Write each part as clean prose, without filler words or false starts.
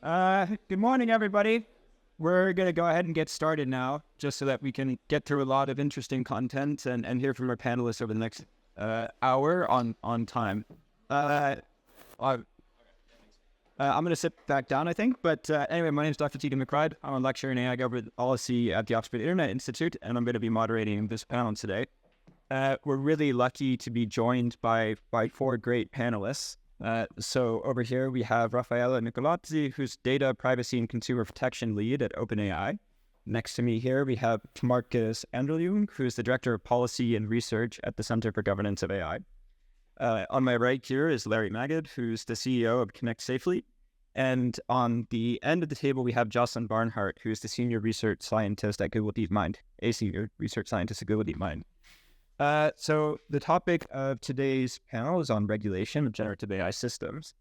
Good morning, everybody. We're going to go ahead and get started now, just so that we can get through a lot of interesting content and hear from our panelists over the next hour on time. I'm going to sit back down, I think. But anyway, my name is Dr. Keegan McBride. I'm a lecturer in AI government policy at the Oxford Internet Institute, and I'm going to be moderating this panel today. We're really lucky to be joined by four great panelists. So over here we have Rafaela Nicolazzi, who's Data, Privacy, and Consumer Protection Lead at OpenAI. Next to me here we have Markus Anderljung, who's the Director of Policy and Research at the Center for Governance of AI. On my right here is Larry Magid, who's the CEO of ConnectSafely. And on the end of the table we have Joslyn Barnhart, who's the Senior Research Scientist at Google DeepMind, a Senior Research Scientist at Google DeepMind. So the topic of today's panel is on regulation of generative AI systems,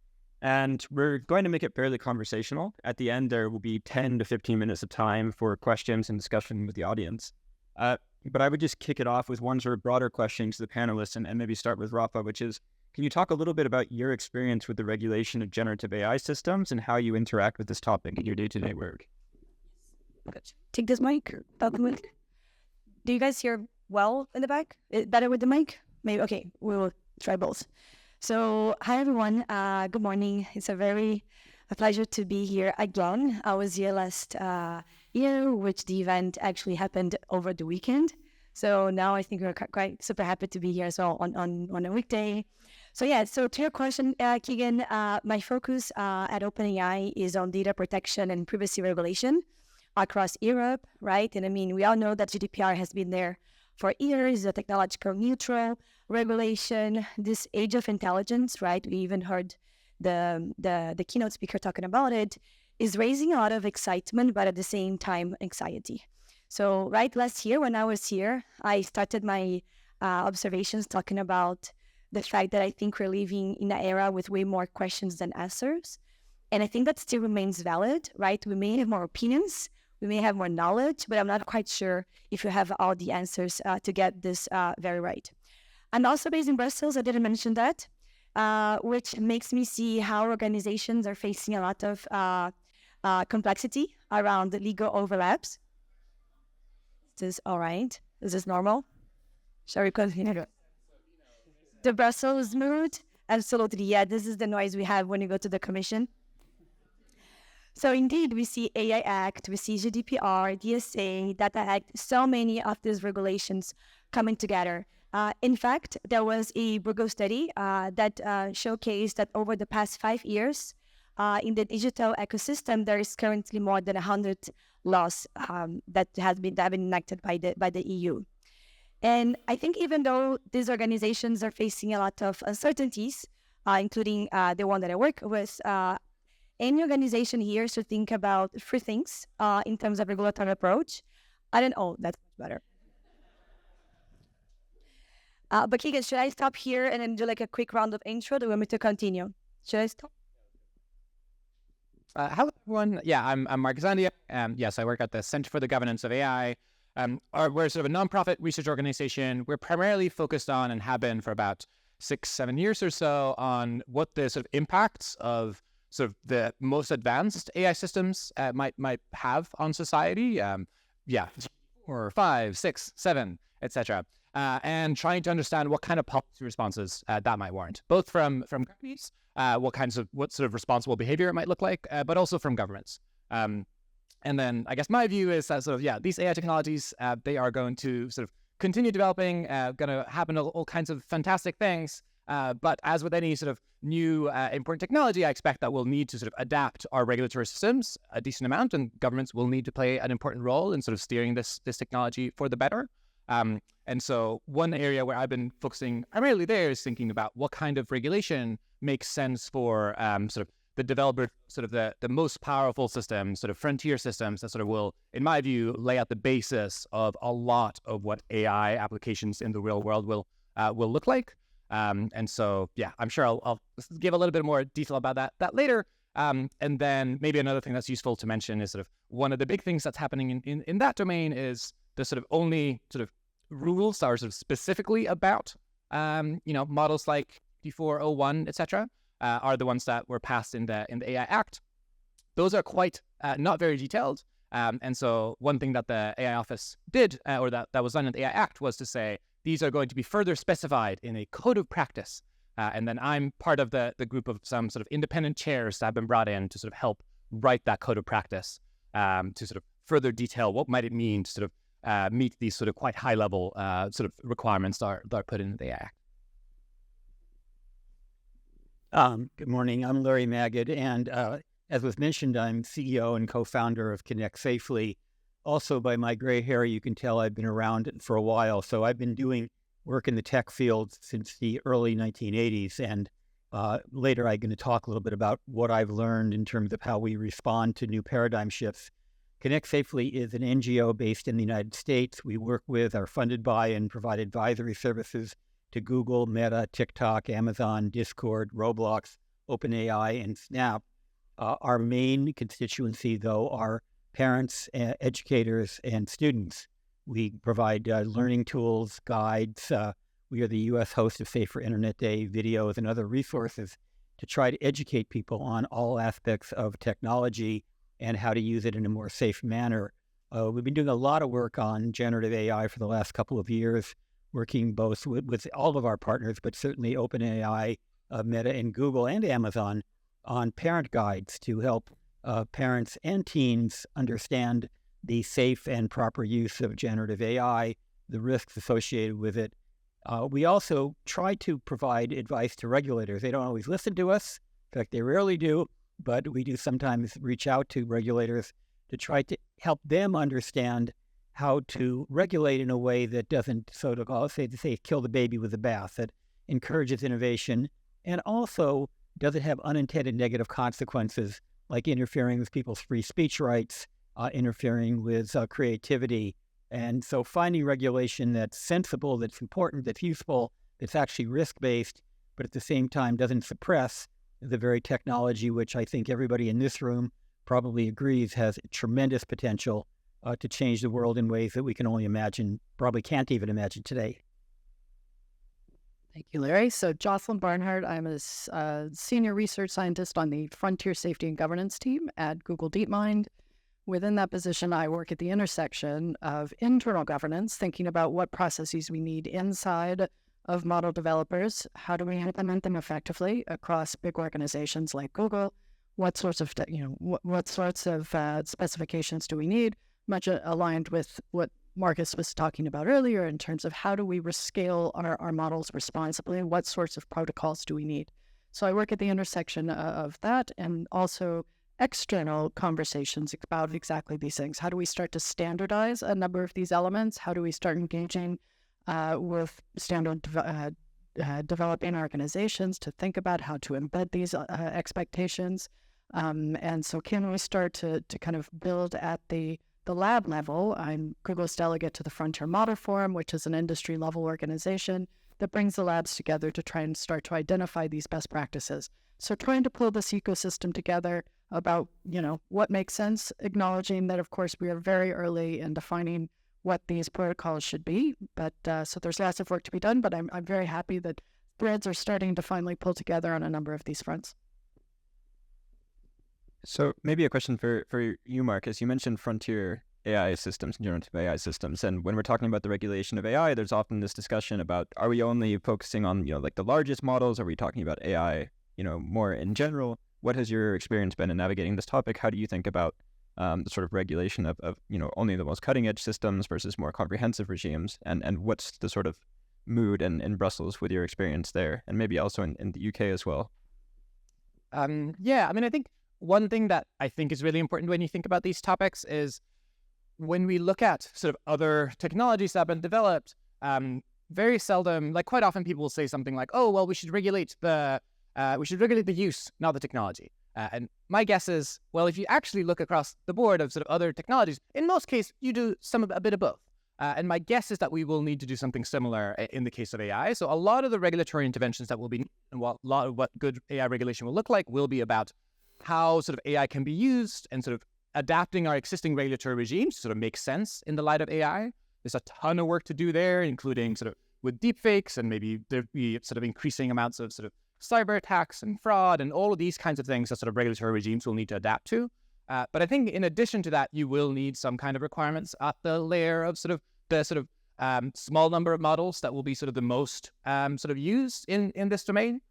and we're going to make it fairly conversational. At the end, there will be 10 to 15 minutes of time for questions and discussion with the audience. But I would just kick it off with one sort of broader question to the panelists and maybe start with Rafa, which is, can you talk a little bit about your experience with the regulation of generative AI systems and how you interact with this topic in your day-to-day work? Take this mic. Do you guys hear well in the back? Better with the mic? Maybe. Okay, we will try both. So, hi everyone. Good morning. It's a pleasure to be here again. I was here last year, which the event actually happened over the weekend. So now I think we're quite super happy to be here as well on a weekday. So yeah, so to your question, Keegan, my focus at OpenAI is on data protection and privacy regulation across Europe, right? And I mean, we all know that GDPR has been there for years, a technological neutral regulation, this age of intelligence, right? We even heard the keynote speaker talking about it, is raising a lot of excitement, but at the same time, anxiety. So right last year, when I was here, I started my observations talking about the fact that I think we're living in an era with way more questions than answers. And I think that still remains valid, right? We may have more opinions, we may have more knowledge, but I'm not quite sure if you have all the answers to get this very right. I'm also based in Brussels, I didn't mention that, which makes me see how organizations are facing a lot of complexity around the legal overlaps. Is this all right? Is this normal? Shall we continue? The Brussels mood? Absolutely, yeah, this is the noise we have when you go to the commission. So indeed, we see AI Act, we see GDPR, DSA, Data Act, so many of these regulations coming together. In fact, there was a Bruegel study that showcased that over the past 5 years, in the digital ecosystem, there is currently more than 100 laws that have been enacted by the EU. And I think even though these organizations are facing a lot of uncertainties, including the one that I work with, any organization here should think about 3 things in terms of regulatory approach. I don't know, that's much better. But Keegan, should I stop here and then do like a quick round of intro? Do you want me to continue? Should I stop? Hello, everyone. Yeah, I'm Markus Anderljung. Yes, I work at the Center for the Governance of AI. We're sort of a nonprofit research organization. We're primarily focused on and have been for about 6-7 years or so on what the sort of impacts of sort of the most advanced AI systems might have on society. 4, 5, 6, 7, etc. And trying to understand what kind of policy responses that might warrant, both from companies, what sort of responsible behavior it might look like, but also from governments. And then I guess my view is that these AI technologies, they are going to sort of continue developing, going to happen all kinds of fantastic things. But as with any sort of new important technology, I expect that we'll need to sort of adapt our regulatory systems a decent amount, and governments will need to play an important role in sort of steering this technology for the better. And so one area where I've been focusing primarily there is thinking about what kind of regulation makes sense for sort of the developer, sort of the most powerful systems, sort of frontier systems that sort of will, in my view, lay out the basis of a lot of what AI applications in the real world will look like. And so, yeah, I'm sure I'll give a little bit more detail about that later. And then maybe another thing that's useful to mention is sort of one of the big things that's happening in that domain is the sort of only sort of rules that are sort of specifically about, models like 5401, etc., are the ones that were passed in the AI Act. those are quite not very detailed. And so one thing that the AI office did, or that was done in the AI Act, was to say these are going to be further specified in a code of practice. And then I'm part of the group of some sort of independent chairs that have been brought in to sort of help write that code of practice, to sort of further detail what might it mean to sort of meet these sort of quite high level sort of requirements that are put into the AI Act. Good morning. I'm Larry Magid, and as was mentioned, I'm CEO and co-founder of ConnectSafely. Also, by my gray hair, you can tell I've been around for a while. So I've been doing work in the tech field since the early 1980s, and later I'm going to talk a little bit about what I've learned in terms of how we respond to new paradigm shifts. ConnectSafely is an NGO based in the United States. We work with, are funded by, and provide advisory services to Google, Meta, TikTok, Amazon, Discord, Roblox, OpenAI, and Snap. Our main constituency, though, are parents, educators, and students. We provide learning tools, guides. We are the U.S. host of Safer Internet Day videos and other resources to try to educate people on all aspects of technology and how to use it in a more safe manner. We've been doing a lot of work on generative AI for the last couple of years, working both with all of our partners, but certainly OpenAI, Meta, and Google, and Amazon on parent guides to help parents and teens understand the safe and proper use of generative AI, the risks associated with it. We also try to provide advice to regulators. They don't always listen to us. In fact, they rarely do, but we do sometimes reach out to regulators to try to help them understand how to regulate in a way that doesn't sort of, I'll say, kill the baby with the bath, that encourages innovation and also doesn't have unintended negative consequences like interfering with people's free speech rights, interfering with creativity. And so finding regulation that's sensible, that's important, that's useful, that's actually risk-based, but at the same time doesn't suppress the very technology which I think everybody in this room probably agrees has tremendous potential to change the world in ways that we can only imagine, probably can't even imagine today. Thank you, Larry. So Joslyn Barnhart, I'm a senior research scientist on the Frontier Safety and Governance team at Google DeepMind. Within that position, I work at the intersection of internal governance, thinking about what processes we need inside of model developers. How do we implement them effectively across big organizations like Google? What sorts of, what sorts of specifications do we need? Much aligned with what Markus was talking about earlier in terms of how do we rescale our models responsibly? What sorts of protocols do we need? So I work at the intersection of that and also external conversations about exactly these things. How do we start to standardize a number of these elements? How do we start engaging with standard developing organizations to think about how to embed these expectations? And so can we start to kind of build at the lab level? I'm Google's delegate to the Frontier Model Forum, which is an industry level organization that brings the labs together to try and start to identify these best practices. So trying to pull this ecosystem together about, what makes sense, acknowledging that, of course, we are very early in defining what these protocols should be. But so there's lots of work to be done, but I'm very happy that threads are starting to finally pull together on a number of these fronts. So maybe a question for you, Markus. You mentioned frontier AI systems, generative AI systems. And when we're talking about the regulation of AI, there's often this discussion about, are we only focusing on, like the largest models? Are we talking about AI, more in general? What has your experience been in navigating this topic? How do you think about the sort of regulation of only the most cutting edge systems versus more comprehensive regimes? And what's the sort of mood in Brussels with your experience there? And maybe also in the UK as well? I think one thing that I think is really important when you think about these topics is when we look at sort of other technologies that have been developed, very seldom, like quite often people will say something like, oh, well, we should regulate the use, not the technology. And my guess is, well, if you actually look across the board of sort of other technologies, in most cases, you do a bit of both. And my guess is that we will need to do something similar in the case of AI. So a lot of the regulatory interventions that will be, and a lot of what good AI regulation will look like will be about how sort of AI can be used and sort of adapting our existing regulatory regimes to sort of make sense in the light of AI. There's a ton of work to do there, including sort of with deepfakes and maybe there be sort of increasing amounts of sort of cyber attacks and fraud and all of these kinds of things that sort of regulatory regimes will need to adapt to. But I think in addition to that, you will need some kind of requirements at the layer of small number of models that will be sort of the most used in this domain.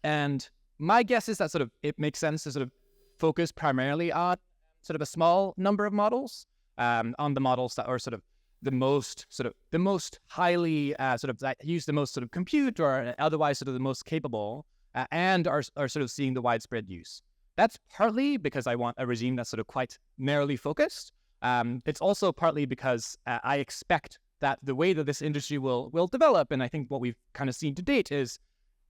And my guess is that it makes sense to sort of focus primarily on sort of a small number of models, on the models that are sort of the most highly that use the most sort of compute or otherwise sort of the most capable, and are sort of seeing the widespread use. That's partly because I want a regime that's sort of quite narrowly focused. It's also partly because I expect that the way that this industry will develop, and I think what we've kind of seen to date, is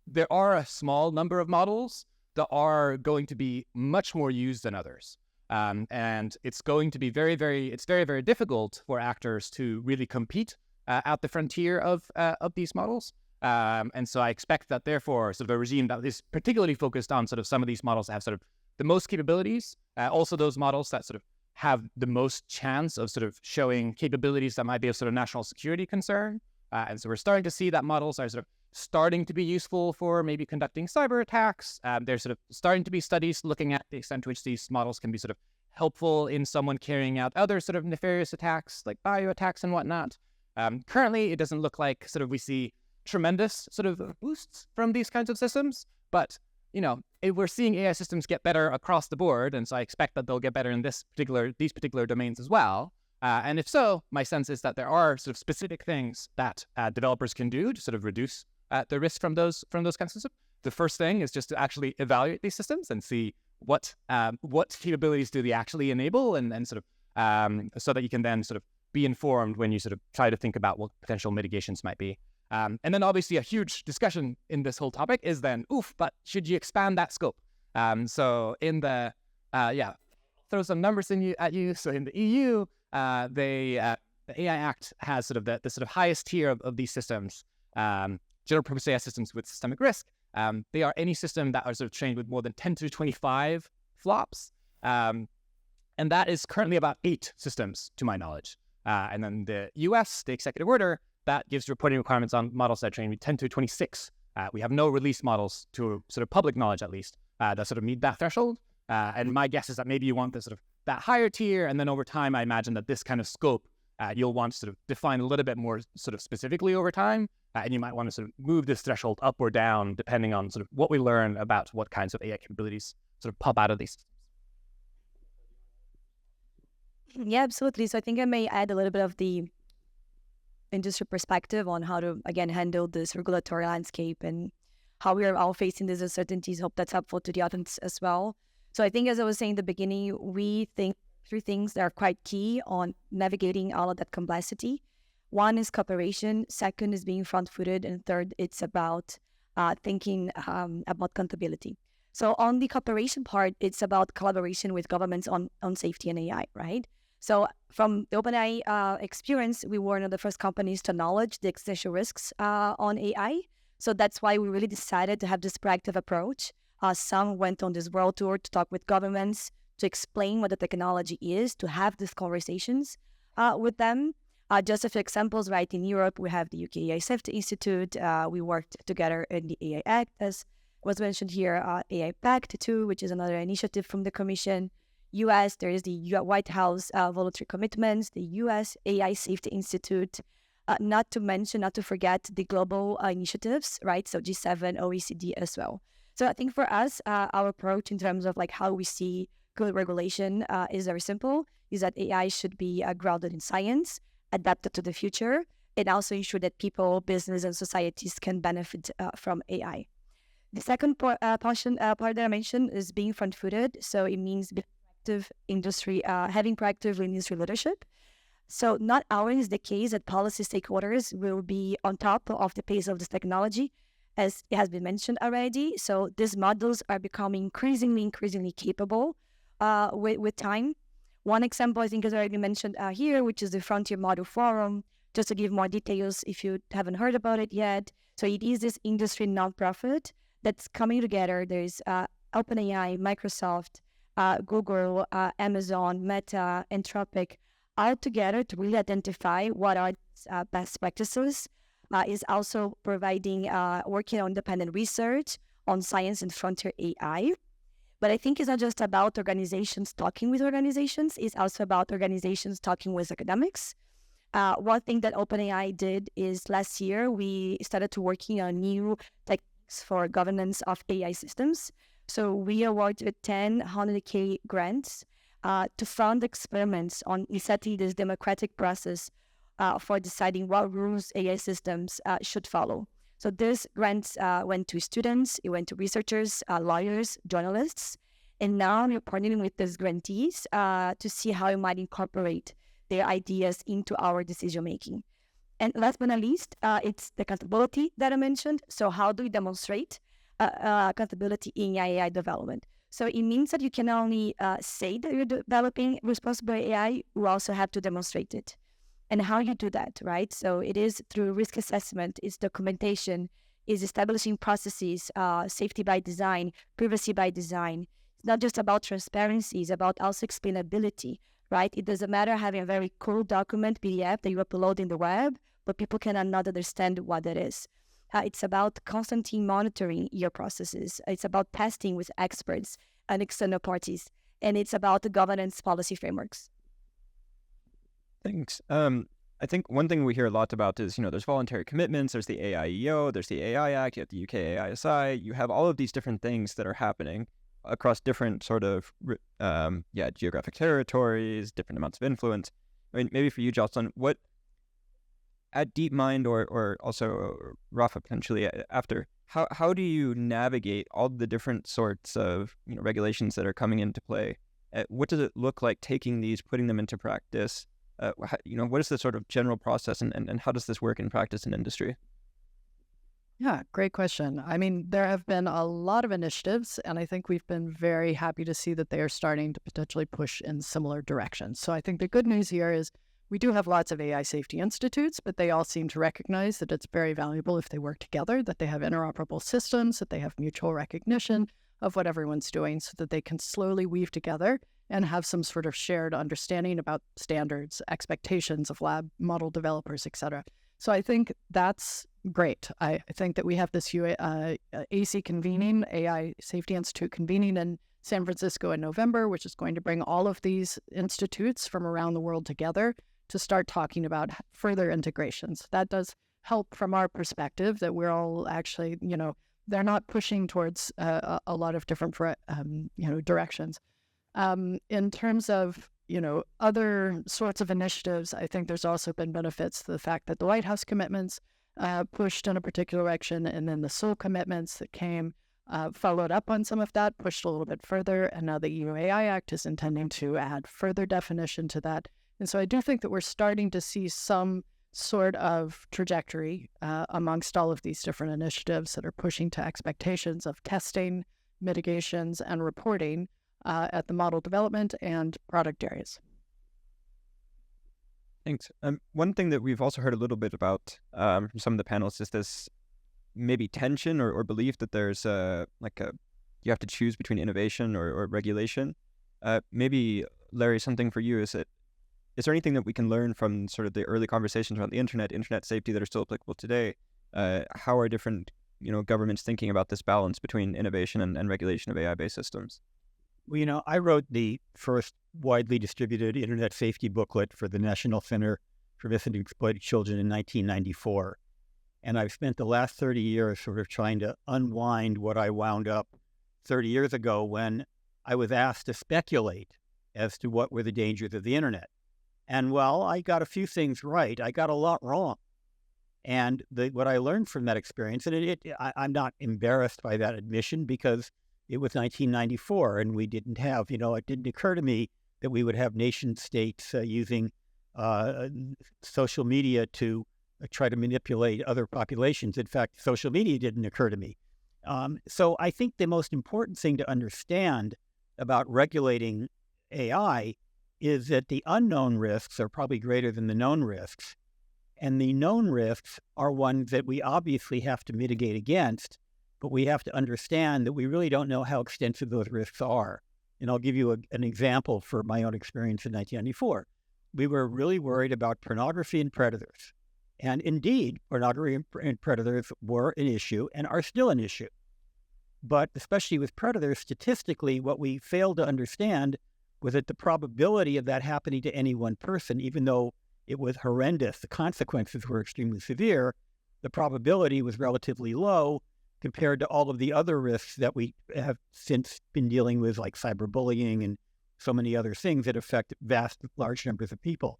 there are a small number of models that are going to be much more used than others. And it's going to be very, very difficult for actors to really compete at the frontier of these models. And so I expect that, therefore, sort of a regime that is particularly focused on sort of some of these models that have sort of the most capabilities, also those models that sort of have the most chance of sort of showing capabilities that might be of sort of national security concern. And so we're starting to see that models are sort of starting to be useful for maybe conducting cyber attacks. There's sort of starting to be studies looking at the extent to which these models can be sort of helpful in someone carrying out other sort of nefarious attacks like bio attacks and whatnot. Currently, it doesn't look like sort of we see tremendous sort of boosts from these kinds of systems, but we're seeing AI systems get better across the board, and so I expect that they'll get better in these particular domains as well. And if so, my sense is that there are sort of specific things that developers can do to sort of reduce the risk from those kinds of systems. The first thing is just to actually evaluate these systems and see what capabilities do they actually enable, and sort of so that you can then sort of be informed when you sort of try to think about what potential mitigations might be. And then obviously a huge discussion in this whole topic is then, but should you expand that scope? So in the, throw some numbers at you. So in the EU, the AI Act has sort of the sort of highest tier of these systems, general purpose AI systems with systemic risk. They are any system that are sort of trained with more than 10 to 25 flops. And that is currently about 8 systems to my knowledge. And then the US, the executive order, that gives reporting requirements on models that are trained with 10 to 26. We have no release models to sort of public knowledge, at least, that sort of meet that threshold. And my guess is that maybe you want the sort of that higher tier, and then over time, I imagine that this kind of scope, you'll want to sort of define a little bit more sort of specifically over time, and you might want to sort of move this threshold up or down depending on sort of what we learn about what kinds of AI capabilities sort of pop out of these systems. Yeah, absolutely. So I think I may add a little bit of the industry perspective on how to, again, handle this regulatory landscape and how we are all facing these uncertainties. Hope that's helpful to the audience as well. So I think, as I was saying in the beginning, we think 3 things that are quite key on navigating all of that complexity. One is cooperation, second is being front-footed, and third, it's about thinking about accountability. So on the cooperation part, it's about collaboration with governments on safety and AI, right? So from the OpenAI experience, we were one of the first companies to acknowledge the existential risks on AI. So that's why we really decided to have this proactive approach. Some went on this world tour to talk with governments, to explain what the technology is, to have these conversations with them. Just a few examples, right? In Europe, we have the UK AI Safety Institute. We worked together in the AI Act, as was mentioned here, AI Pact too, which is another initiative from the Commission. US, there is the White House voluntary commitments, the US AI Safety Institute, not to forget the global initiatives, right? So G7, OECD as well. So I think for us, our approach in terms of like how we see good regulation is very simple, is that AI should be grounded in science, adapted to the future, and also ensure that people, business, and societies can benefit from AI. The second part that I mentioned is being front-footed. So it means proactive industry, having proactive industry leadership. So not always the case that policy stakeholders will be on top of the pace of this technology, as it has been mentioned already. So these models are becoming increasingly capable with time. One example I think is already mentioned here, which is the Frontier Model Forum. Just to give more details if you haven't heard about it yet. So it is this industry nonprofit that's coming together. There's OpenAI, Microsoft, Google, Amazon, Meta, Anthropic, all together to really identify what are best practices. Is also providing, working on independent research on science and frontier AI. But I think it's not just about organizations talking with organizations, it's also about organizations talking with academics. One thing that OpenAI did is last year, we started to working on new techniques for governance of AI systems. So we awarded 10 100K grants to fund experiments on setting this democratic process for deciding what rules AI systems should follow. So this grants went to students, it went to researchers, lawyers, journalists, and now we're partnering with these grantees to see how we might incorporate their ideas into our decision making. And last but not least, it's the accountability that I mentioned. So how do we demonstrate accountability in AI development? So it means that you can only say that you're developing responsible AI, you also have to demonstrate it. And how you do that, right? So it is through risk assessment, it's documentation, is establishing processes, safety by design, privacy by design. It's not just about transparency, it's about also explainability, right? It doesn't matter having a very cool document, PDF, that you upload in the web, but people cannot understand what that is. It's about constantly monitoring your processes. It's about testing with experts and external parties. And it's about the governance policy frameworks. Thanks. I think one thing we hear a lot about is, there's voluntary commitments, there's the AIEO, there's the AI Act, you have the UK AISI, you have all of these different things that are happening across different sort of, geographic territories, different amounts of influence. I mean, maybe for you, Joslyn, what, at DeepMind or also Rafa potentially after, how do you navigate all the different sorts of, regulations that are coming into play? What does it look like taking these, putting them into practice? What is the sort of general process and how does this work in practice in industry? Yeah, great question. I mean, there have been a lot of initiatives, and I think we've been very happy to see that they are starting to potentially push in similar directions. So I think the good news here is we do have lots of AI safety institutes, but they all seem to recognize that it's very valuable if they work together, that they have interoperable systems, that they have mutual recognition of what everyone's doing so that they can slowly weave together and have some sort of shared understanding about standards, expectations of lab model developers, et cetera. So I think that's great. I think that we have this AC convening, AI Safety Institute convening in San Francisco in November, which is going to bring all of these institutes from around the world together to start talking about further integrations. That does help from our perspective that we're all actually, they're not pushing towards a lot of different, directions. In terms of, other sorts of initiatives, I think there's also been benefits to the fact that the White House commitments pushed in a particular direction, and then the Seoul commitments that came followed up on some of that, pushed a little bit further, and now the EU AI Act is intending to add further definition to that. And so I do think that we're starting to see some sort of trajectory amongst all of these different initiatives that are pushing to expectations of testing, mitigations, and reporting at the model development and product areas. Thanks. One thing that we've also heard a little bit about from some of the panelists is this maybe tension or belief that there's you have to choose between innovation or regulation. Maybe, Larry, something for you is there anything that we can learn from sort of the early conversations around the internet safety that are still applicable today? How are different governments thinking about this balance between innovation and regulation of AI-based systems? Well, I wrote the first widely distributed internet safety booklet for the National Center for Missing and Exploited Children in 1994. And I've spent the last 30 years sort of trying to unwind what I wound up 30 years ago when I was asked to speculate as to what were the dangers of the internet. And well, I got a few things right. I got a lot wrong. And what I learned from that experience, and I'm not embarrassed by that admission because it was 1994 and we didn't have, it didn't occur to me that we would have nation states using social media to try to manipulate other populations. In fact, social media didn't occur to me. So I think the most important thing to understand about regulating AI is that the unknown risks are probably greater than the known risks. And the known risks are ones that we obviously have to mitigate against, but we have to understand that we really don't know how extensive those risks are. And I'll give you an example for my own experience in 1994. We were really worried about pornography and predators. And indeed, pornography and predators were an issue and are still an issue. But especially with predators, statistically, what we failed to understand was that the probability of that happening to any one person, even though it was horrendous, the consequences were extremely severe, the probability was relatively low compared to all of the other risks that we have since been dealing with, like cyberbullying and so many other things that affect large numbers of people.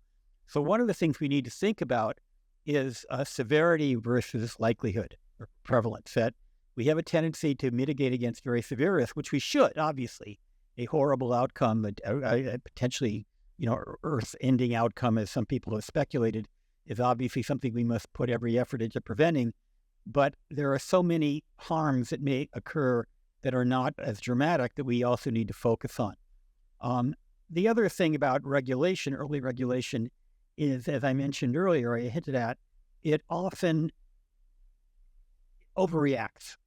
So one of the things we need to think about is severity versus likelihood or prevalence, that we have a tendency to mitigate against very severe risk, which we should, obviously. A horrible outcome, a potentially, earth-ending outcome, as some people have speculated, is obviously something we must put every effort into preventing. But there are so many harms that may occur that are not as dramatic that we also need to focus on. The other thing about regulation, early regulation, is, as I mentioned earlier, I hinted at, it often overreacts.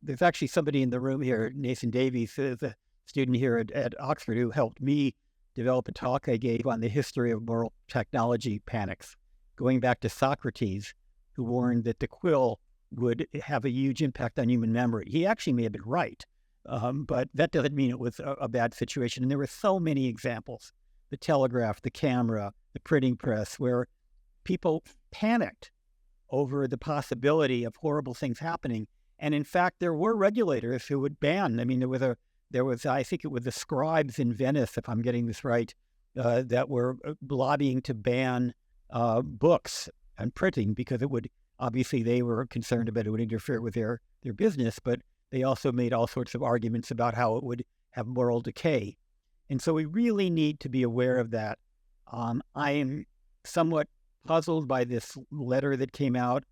There's actually somebody in the room here, Nathan Davies, who's a student here at Oxford, who helped me develop a talk I gave on the history of moral technology panics, going back to Socrates, who warned that the quill would have a huge impact on human memory. He actually may have been right, but that doesn't mean it was a bad situation. And there were so many examples, the telegraph, the camera, the printing press, where people panicked over the possibility of horrible things happening. And in fact, there were regulators who would ban. I mean, there was I think it was the scribes in Venice, if I'm getting this right, that were lobbying to ban books and printing because it would, obviously they were concerned about it would interfere with their business, but they also made all sorts of arguments about how it would have moral decay. And so we really need to be aware of that. I am somewhat puzzled by this letter that came out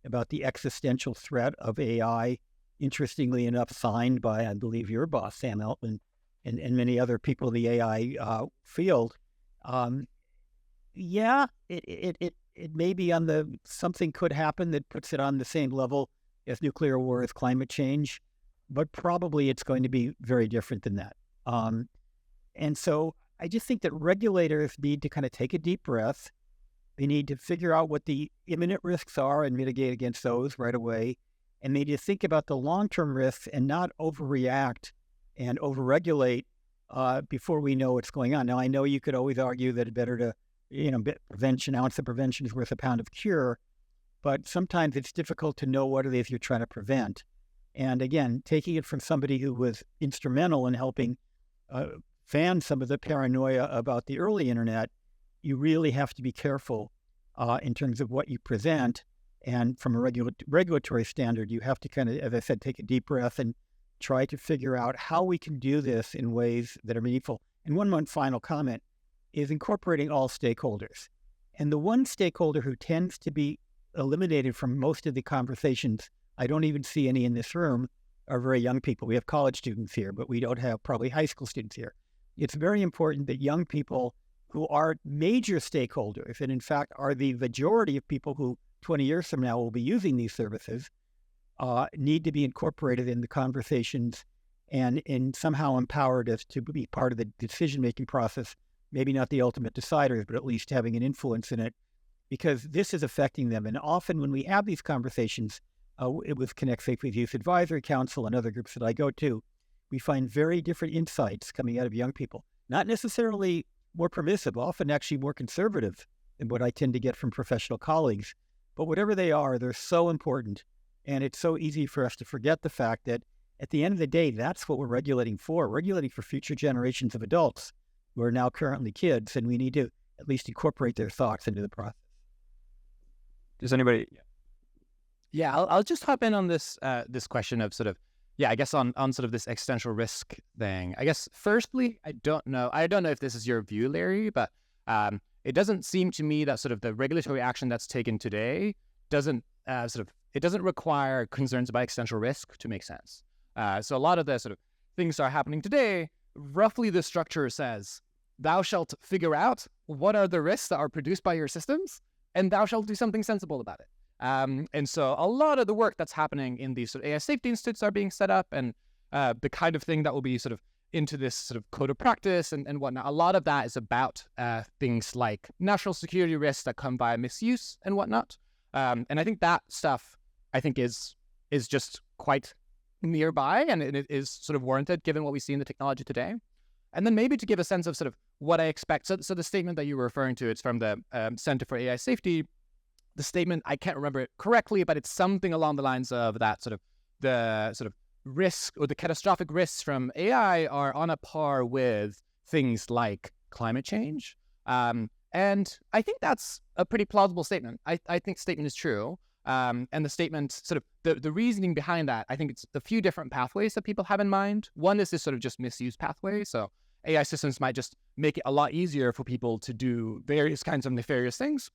about the existential threat of AI, interestingly enough, signed by, I believe, your boss, Sam Altman, and many other people in the AI field. It may be on something could happen that puts it on the same level as nuclear war, as climate change, but probably it's going to be very different than that. And so I just think that regulators need to kind of take a deep breath. They need to figure out what the imminent risks are and mitigate against those right away. And they need to think about the long-term risks and not overreact and overregulate before we know what's going on. Now, I know you could always argue that it's better to, prevention, ounce of prevention is worth a pound of cure, but sometimes it's difficult to know what it is you're trying to prevent. And again, taking it from somebody who was instrumental in helping fan some of the paranoia about the early internet, you really have to be careful in terms of what you present. And from a regulatory standard, you have to kind of, as I said, take a deep breath and try to figure out how we can do this in ways that are meaningful. And one final comment is incorporating all stakeholders. And the one stakeholder who tends to be eliminated from most of the conversations, I don't even see any in this room, are very young people. We have college students here, but we don't have probably high school students here. It's very important that young people who are major stakeholders, and in fact are the majority of people who 20 years from now will be using these services, need to be incorporated in the conversations and somehow empowered as to be part of the decision-making process, maybe not the ultimate deciders, but at least having an influence in it, because this is affecting them. And often when we have these conversations, with ConnectSafely's Youth Advisory Council and other groups that I go to, we find very different insights coming out of young people. Not necessarily more permissive, often actually more conservative than what I tend to get from professional colleagues. But whatever they are, they're so important. And it's so easy for us to forget the fact that at the end of the day, that's what we're regulating for. We're regulating for future generations of adults who are now currently kids, and we need to at least incorporate their thoughts into the process. Does anybody... Yeah, I'll just hop in on this this question of sort of, I guess on sort of this existential risk thing. I guess firstly, I don't know if this is your view, Larry, but it doesn't seem to me that sort of the regulatory action that's taken today doesn't require concerns about existential risk to make sense. So a lot of the sort of things that are happening today, roughly the structure says, thou shalt figure out what are the risks that are produced by your systems, and thou shalt do something sensible about it. And so a lot of the work that's happening in these sort of AI safety institutes are being set up, and the kind of thing that will be sort of into this sort of code of practice and whatnot. A lot of that is about things like national security risks that come via misuse and whatnot. And I think that stuff, is just quite nearby, and it is sort of warranted given what we see in the technology today. And then maybe to give a sense of sort of what I expect. So the statement that you were referring to, it's from the Center for AI Safety. The statement, I can't remember it correctly, but it's something along the lines of that sort of the sort of risk or the catastrophic risks from AI are on a par with things like climate change. And I think that's a pretty plausible statement. I think the statement is true. And the statement, sort of the reasoning behind that, I think it's a few different pathways that people have in mind. One is this sort of just misuse pathway. So AI systems might just make it a lot easier for people to do various kinds of nefarious things.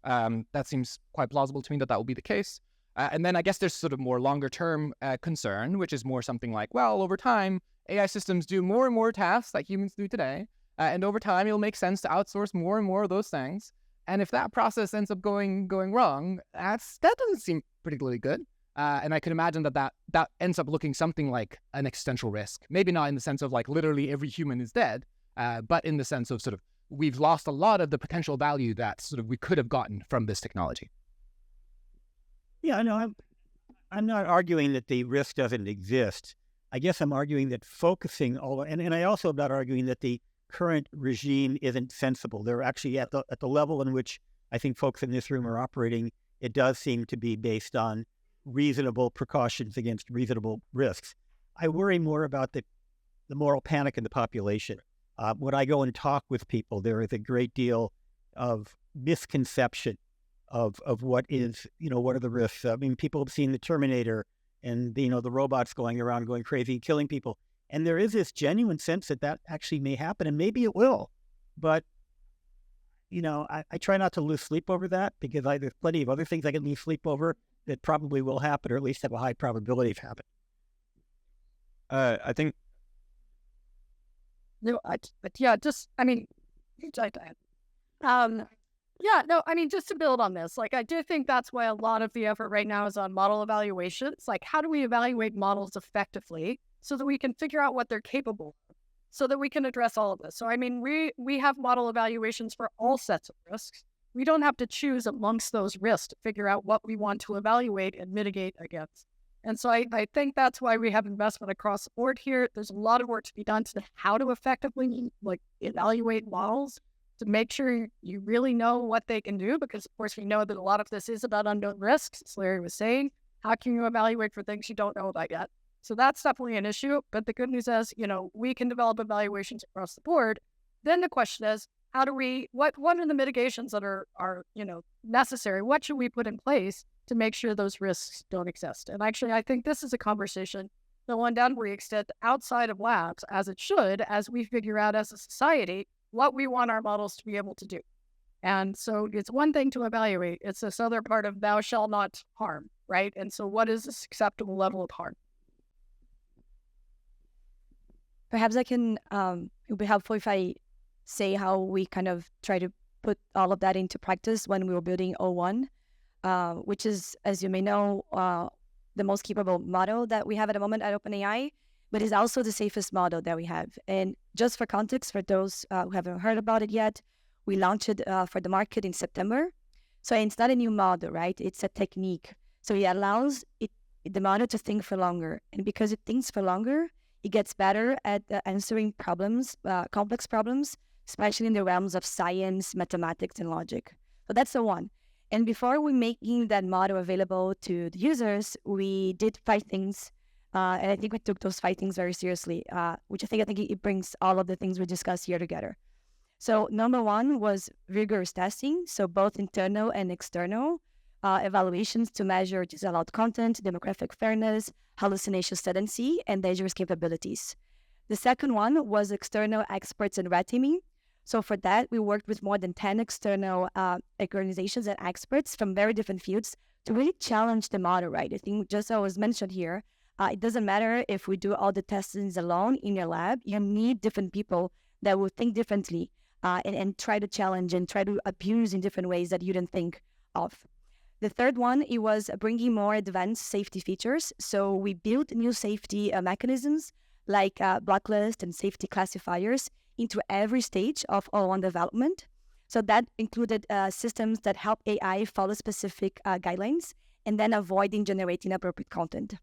That seems quite plausible to me that will be the case. And then I guess there's sort of more longer term concern, which is more something like, well, over time, AI systems do more and more tasks that humans do today. And over time, it'll make sense to outsource more and more of those things. And if that process ends up going wrong, that doesn't seem particularly good. And I can imagine that ends up looking something like an existential risk. Maybe not in the sense of like literally every human is dead, but in the sense of sort of we've lost a lot of the potential value that sort of we could have gotten from this technology. Yeah, no, I'm not arguing that the risk doesn't exist. I guess I'm arguing that focusing and I also am not arguing that the current regime isn't sensible. They're actually at the level in which I think folks in this room are operating. It does seem to be based on reasonable precautions against reasonable risks. I worry more about the moral panic in the population. When I go and talk with people, there is a great deal of misconception of what is, what are the risks. I mean, people have seen the Terminator and, the robots going around going crazy, killing people. And there is this genuine sense that actually may happen, and maybe it will. But, I try not to lose sleep over that because there's plenty of other things I can lose sleep over that probably will happen, or at least have a high probability of happening. I think. No, just to build on this, I do think that's why a lot of the effort right now is on model evaluations. Like, how do we evaluate models effectively so that we can figure out what they're capable of, so that we can address all of this? So, we have model evaluations for all sets of risks. We don't have to choose amongst those risks to figure out what we want to evaluate and mitigate against. And so I think that's why we have investment across the board here. There's a lot of work to be done to how to effectively evaluate models to make sure you really know what they can do, because of course we know that a lot of this is about unknown risks, as Larry was saying. How can you evaluate for things you don't know about yet? So that's definitely an issue. But the good news is, we can develop evaluations across the board. Then the question is, what are the mitigations that are necessary? What should we put in place to make sure those risks don't exist? And actually, I think this is a conversation that will undoubtedly extend outside of labs, as it should, as we figure out as a society what we want our models to be able to do. And so it's one thing to evaluate. It's this other part of thou shalt not harm, right? And so what is this acceptable level of harm? Perhaps it would be helpful if I say how we kind of try to put all of that into practice when we were building O1, which is, as you may know, the most capable model that we have at the moment at OpenAI, but is also the safest model that we have. And just for context, for those who haven't heard about it yet, we launched it for the market in September. So it's not a new model, right? It's a technique. So it allows the model to think for longer. And because it thinks for longer, it gets better at answering problems, complex problems, especially in the realms of science, mathematics, and logic. So that's the one. And before we making that model available to the users, we did 5 things. And I think we took those 5 things very seriously, which I think it brings all of the things we discussed here together. So number 1 was rigorous testing. So both internal and external evaluations to measure disallowed content, demographic fairness, hallucination tendency, and dangerous capabilities. The second one was external experts and red teaming. So for that, we worked with more than 10 external organizations and experts from very different fields to really challenge the model, right? I think just as was mentioned here, it doesn't matter if we do all the testings alone in your lab. You need different people that will think differently and try to challenge and try to abuse in different ways that you didn't think of. The third one, it was bringing more advanced safety features. So we built new safety mechanisms like blacklist and safety classifiers into every stage of O1 development. So that included systems that help AI follow specific guidelines and then avoiding generating appropriate content.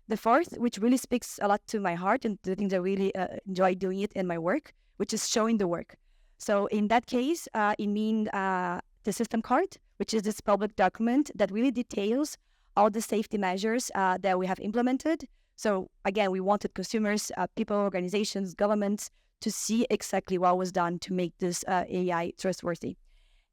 The fourth, which really speaks a lot to my heart and the things I really enjoy doing it in my work, which is showing the work. So in that case, it means the system card, which is this public document that really details all the safety measures that we have implemented. So again, we wanted consumers, people, organizations, governments to see exactly what was done to make this AI trustworthy.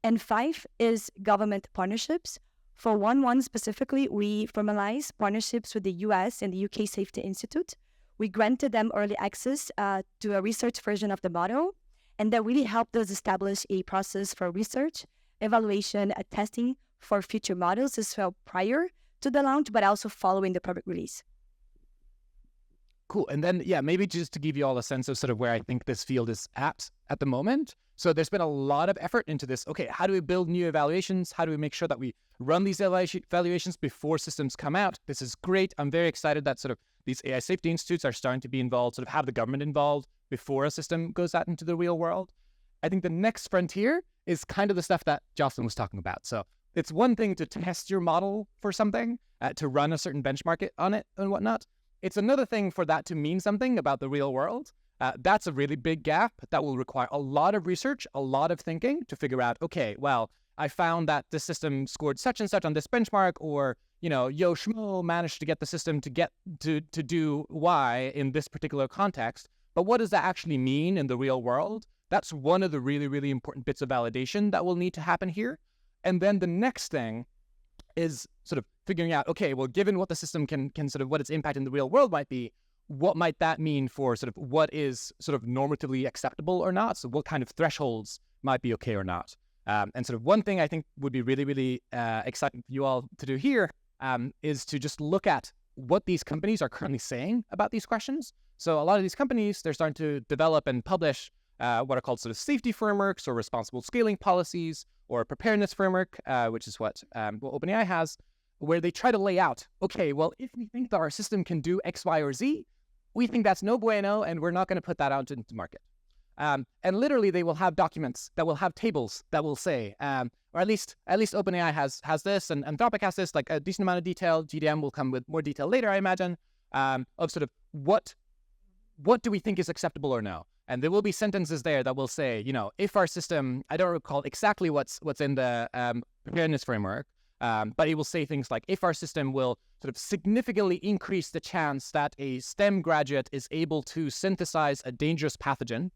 And 5 is government partnerships. For one specifically, we formalized partnerships with the US and the UK Safety Institute. We granted them early access to a research version of the model, and that really helped us establish a process for research, evaluation, testing for future models as well prior to the launch, but also following the public release. Cool. And then, maybe just to give you all a sense of sort of where I think this field is at the moment. So there's been a lot of effort into this. Okay, how do we build new evaluations? How do we make sure that we run these evaluations before systems come out? This is great. I'm very excited that sort of these AI safety institutes are starting to be involved, sort of have the government involved before a system goes out into the real world. I think the next frontier is kind of the stuff that Joslyn was talking about. So it's one thing to test your model for something, to run a certain benchmark on it and whatnot. It's another thing for that to mean something about the real world. That's a really big gap that will require a lot of research, a lot of thinking to figure out, okay, well, I found that the system scored such and such on this benchmark, or, Yo Schmo managed to get the system to get to do Y in this particular context. But what does that actually mean in the real world? That's one of the really, really important bits of validation that will need to happen here. And then the next thing is sort of figuring out, okay, well, given what the system can sort of what its impact in the real world might be, what might that mean for sort of what is sort of normatively acceptable or not? So what kind of thresholds might be okay or not? And sort of one thing I think would be really, really exciting for you all to do here is to just look at what these companies are currently saying about these questions. So a lot of these companies, they're starting to develop and publish what are called sort of safety frameworks or responsible scaling policies or preparedness framework, which is what OpenAI has, where they try to lay out, okay, well, if we think that our system can do X, Y, or Z, we think that's no bueno, and we're not going to put that out into market. And literally, they will have documents that will have tables that will say, or at least OpenAI has this, and Anthropic has this, like a decent amount of detail. GDM will come with more detail later, I imagine, of sort of what do we think is acceptable or no. And there will be sentences there that will say, if our system, I don't recall exactly what's in the preparedness framework, but it will say things like, if our system will sort of significantly increase the chance that a STEM graduate is able to synthesize a dangerous pathogen,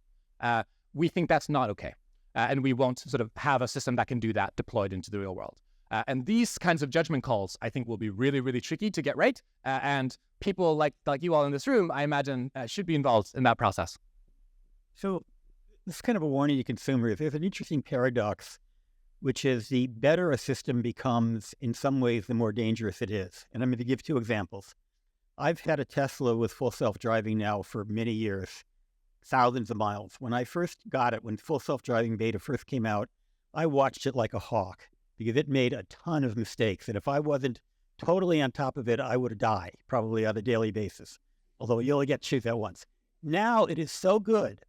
we think that's not okay. And we won't sort of have a system that can do that deployed into the real world. And these kinds of judgment calls, I think, will be really, really tricky to get right. And people like you all in this room, I imagine, should be involved in that process. So this is kind of a warning to consumers. There's an interesting paradox, which is the better a system becomes, in some ways, the more dangerous it is. And I'm going to give 2 examples. I've had a Tesla with full self-driving now for many years, thousands of miles. When I first got it, when full self-driving beta first came out, I watched it like a hawk because it made a ton of mistakes. And if I wasn't totally on top of it, I would die, probably on a daily basis, although you only get to choose that once. Now it is so good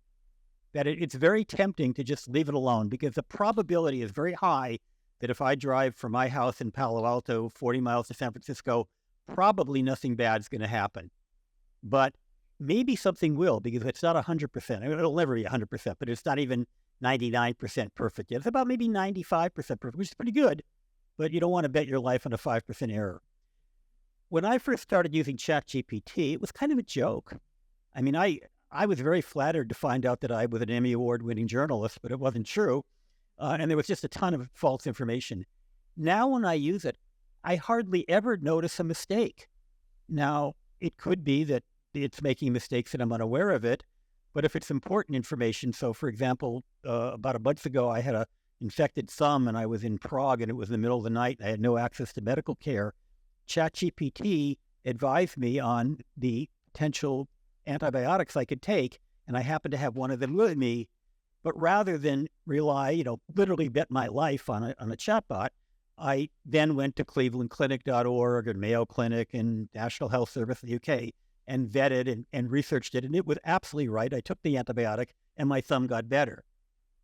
that it's very tempting to just leave it alone because the probability is very high that if I drive from my house in Palo Alto 40 miles to San Francisco, probably nothing bad is going to happen. But maybe something will, because it's not 100%. I mean, it'll never be 100%, but it's not even 99% perfect yet. It's about maybe 95% perfect, which is pretty good, but you don't want to bet your life on a 5% error. When I first started using ChatGPT, it was kind of a joke. I mean, I was very flattered to find out that I was an Emmy Award-winning journalist, but it wasn't true. And there was just a ton of false information. Now when I use it, I hardly ever notice a mistake. Now, it could be that it's making mistakes and I'm unaware of it, but if it's important information, so for example, about a month ago, I had an infected thumb and I was in Prague and it was the middle of the night. I had no access to medical care. ChatGPT advised me on the potential antibiotics I could take, and I happened to have one of them with me. But rather than rely, literally bet my life on a chatbot, I then went to clevelandclinic.org and Mayo Clinic and National Health Service in the UK and vetted and researched it, and it was absolutely right. I took the antibiotic and my thumb got better.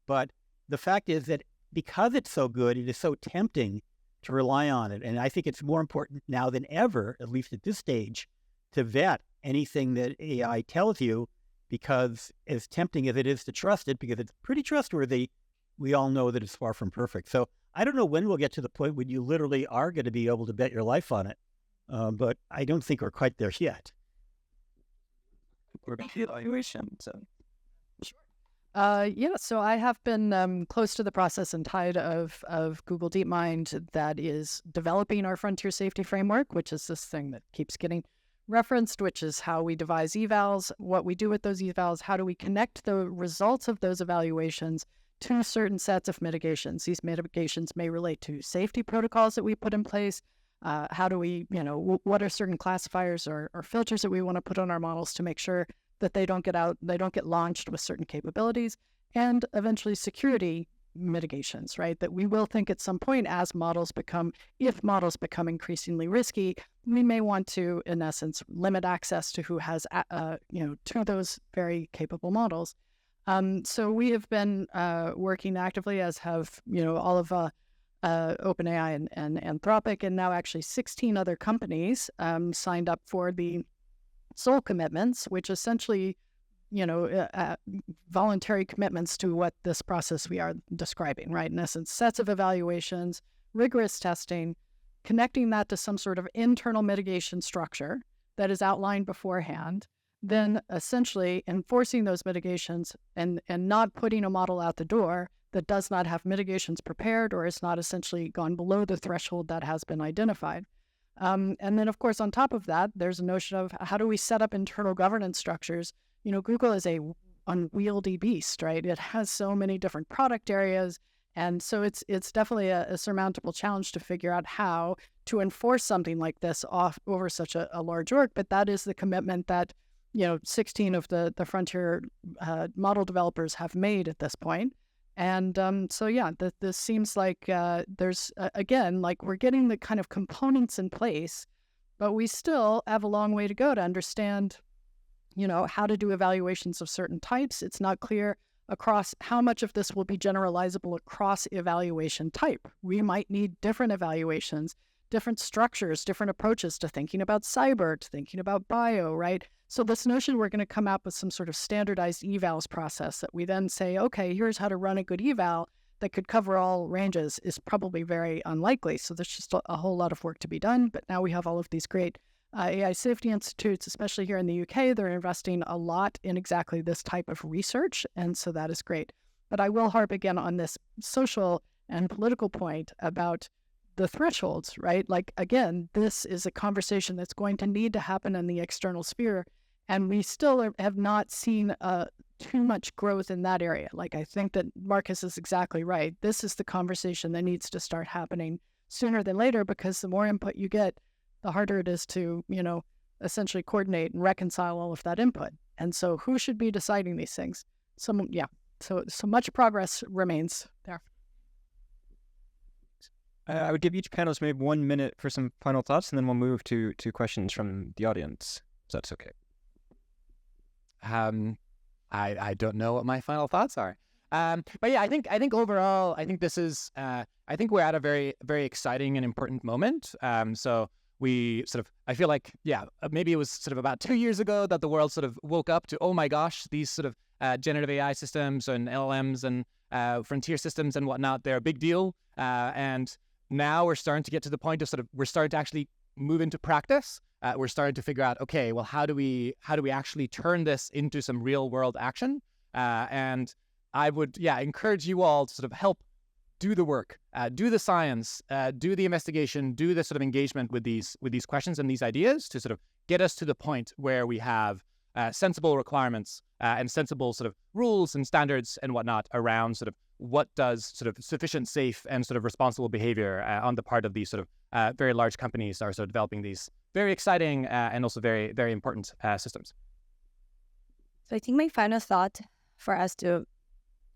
But the fact is that because it's so good, it is so tempting to rely on it. And I think it's more important now than ever, at least at this stage, to vet anything that AI tells you, because as tempting as it is to trust it, because it's pretty trustworthy, we all know that it's far from perfect. So I don't know when we'll get to the point when you literally are going to be able to bet your life on it. But I don't think we're quite there yet. We're making the evaluation. So Yeah, so I have been close to the process and tide of Google DeepMind that is developing our frontier safety framework, which is this thing that keeps getting referenced, which is how we devise evals, what we do with those evals, how do we connect the results of those evaluations to certain sets of mitigations. These mitigations may relate to safety protocols that we put in place. How do we, what are certain classifiers or filters that we want to put on our models to make sure that they don't get launched with certain capabilities, and eventually security mitigations, right? That we will think at some point if models become increasingly risky, we may want to, in essence, limit access to who has, to those very capable models. So we have been working actively, as have, all of OpenAI and Anthropic, and now actually 16 other companies signed up for the SOL commitments, which essentially, voluntary commitments to what this process we are describing, right? In essence, sets of evaluations, rigorous testing, connecting that to some sort of internal mitigation structure that is outlined beforehand, then essentially enforcing those mitigations and not putting a model out the door that does not have mitigations prepared or is not essentially gone below the threshold that has been identified. And then, of course, on top of that, there's a notion of how do we set up internal governance structures? Google is a unwieldy beast, right? It has so many different product areas. And so it's definitely a surmountable challenge to figure out how to enforce something like this off over such a large org. But that is the commitment that 16 of the frontier model developers have made at this point. And this seems like there's, again, like we're getting the kind of components in place, but we still have a long way to go to understand, how to do evaluations of certain types. It's not clear across how much of this will be generalizable across evaluation type. We might need different evaluations, different structures, different approaches to thinking about cyber, to thinking about bio, right? So this notion we're going to come up with some sort of standardized evals process that we then say, okay, here's how to run a good eval that could cover all ranges is probably very unlikely. So there's just a whole lot of work to be done. But now we have all of these great AI safety institutes, especially here in the UK. They're investing a lot in exactly this type of research. And so that is great. But I will harp again on this social and political point about the thresholds, right? Like, again, this is a conversation that's going to need to happen in the external sphere. And we still have not seen too much growth in that area. Like, I think that Markus is exactly right. This is the conversation that needs to start happening sooner than later, because the more input you get, the harder it is to, essentially coordinate and reconcile all of that input. And so who should be deciding these things? So much progress remains there. I would give each panelist maybe 1 minute for some final thoughts, and then we'll move to questions from the audience. So that's okay. I don't know what my final thoughts are. But yeah, I think overall, I think this is, I think we're at a very, very exciting and important moment. So we I feel like, maybe it was sort of about 2 years ago that the world sort of woke up to, oh my gosh, these sort of generative AI systems and LLMs and frontier systems and whatnot, they're a big deal. And now we're starting to get to the point of we're starting to actually move into practice. We're starting to figure out, okay, well, how do we actually turn this into some real world action? And I would, encourage you all to sort of help do the work, do the science, do the investigation, do the sort of engagement with these questions and these ideas to sort of get us to the point where we have sensible requirements and sensible sort of rules and standards and whatnot around sort of what does sort of sufficient, safe, and sort of responsible behavior on the part of these sort of very large companies are sort of developing these very exciting and also very, very important systems. So I think my final thought for us to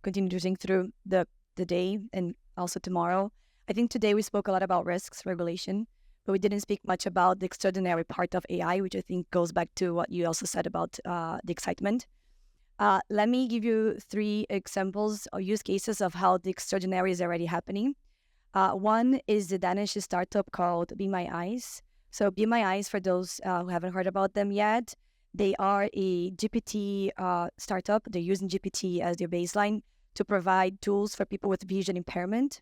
continue to think through the day and also tomorrow, I think today we spoke a lot about risks, regulation, but we didn't speak much about the extraordinary part of AI, which I think goes back to what you also said about the excitement. Let me give you 3 examples or use cases of how the extraordinary is already happening. One is the Danish startup called Be My Eyes, So Be My Eyes, for those who haven't heard about them yet, they are a GPT startup. They're using GPT as their baseline to provide tools for people with vision impairment.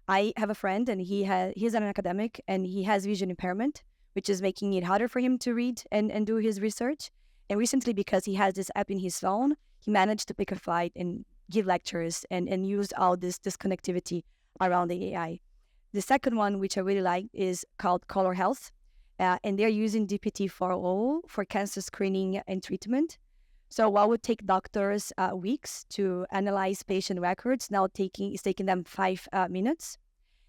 I have a friend, and he's an academic, and he has vision impairment, which is making it harder for him to read and do his research. And recently, because he has this app in his phone, he managed to pick a flight and give lectures and use all this connectivity around the AI. The second one, which I really like, is called Color Health. And they're using GPT-4o for cancer screening and treatment. So what would take doctors weeks to analyze patient records, now it's taking them 5 minutes.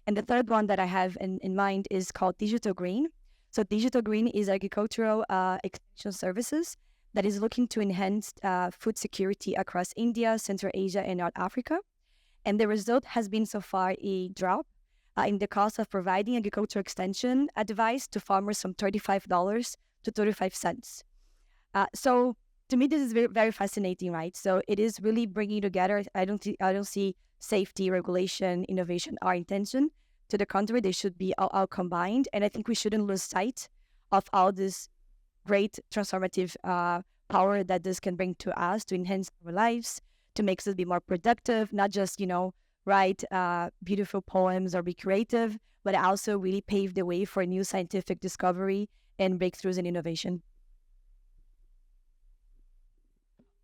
And the third one that I have in mind is called Digital Green. So Digital Green is agricultural extension services that is looking to enhance food security across India, Central Asia, and North Africa. And the result has been so far a drop in the cost of providing agricultural extension advice to farmers from $35 to 35 cents. So to me, this is very, very fascinating, right? So it is really bringing together. I don't see safety, regulation, innovation, our intention. To the contrary, they should be all combined. And I think we shouldn't lose sight of all this great transformative power that this can bring to us to enhance our lives, to make us be more productive, not just, write beautiful poems or be creative, but also really pave the way for new scientific discovery and breakthroughs in innovation.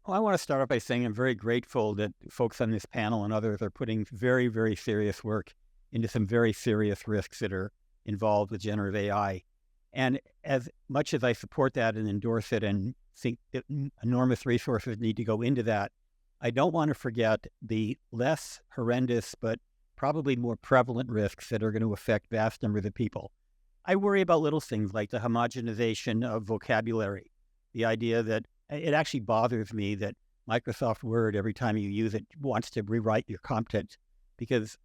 Well, I want to start off by saying I'm very grateful that folks on this panel and others are putting very, very serious work into some very serious risks that are involved with generative AI. And as much as I support that and endorse it and think that enormous resources need to go into that, I don't want to forget the less horrendous but probably more prevalent risks that are going to affect vast numbers of people. I worry about little things like the homogenization of vocabulary, the idea that it actually bothers me that Microsoft Word, every time you use it, wants to rewrite your content, because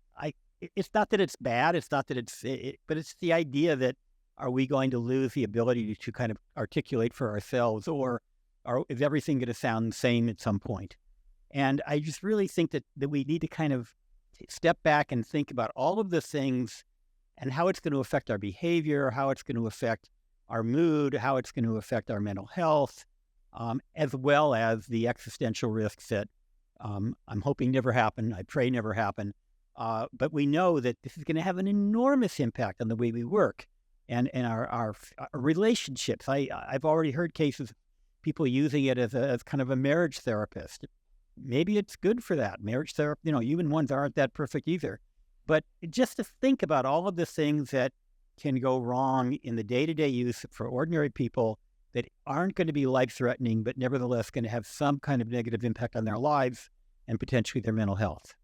it's not that it's bad, it's not that but it's the idea that, are we going to lose the ability to kind of articulate for ourselves, or is everything going to sound the same at some point? And I just really think that we need to kind of step back and think about all of the things and how it's going to affect our behavior, how it's going to affect our mood, how it's going to affect our mental health, as well as the existential risks that I'm hoping never happen, I pray never happen. But we know that this is going to have an enormous impact on the way we work and our relationships. I've already heard cases of people using it as kind of a marriage therapist. Maybe it's good for that. Marriage therapy, human ones aren't that perfect either. But just to think about all of the things that can go wrong in the day-to-day use for ordinary people that aren't going to be life-threatening, but nevertheless going to have some kind of negative impact on their lives and potentially their mental health.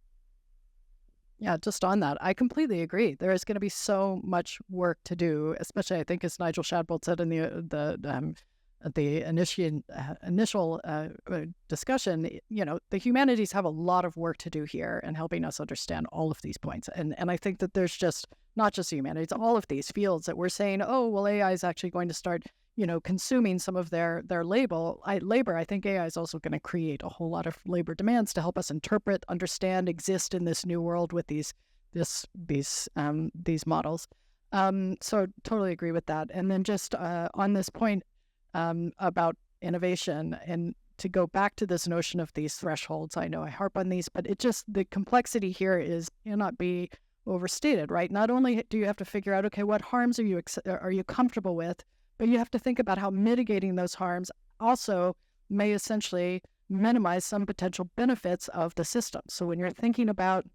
Yeah, just on that, I completely agree. There is going to be so much work to do, especially I think as Nigel Shadbolt said in the initial discussion, the humanities have a lot of work to do here in helping us understand all of these points. And I think that there's just not just the humanities, all of these fields that we're saying, oh, well, AI is actually going to start, consuming some of their labor. I think AI is also going to create a whole lot of labor demands to help us interpret, understand, exist in this new world with these models. So totally agree with that. And then just on this point, about innovation, and to go back to this notion of these thresholds. I know I harp on these, but the complexity here cannot be overstated, right? Not only do you have to figure out, okay, what harms are you comfortable with, but you have to think about how mitigating those harms also may essentially minimize some potential benefits of the system. So when you're thinking about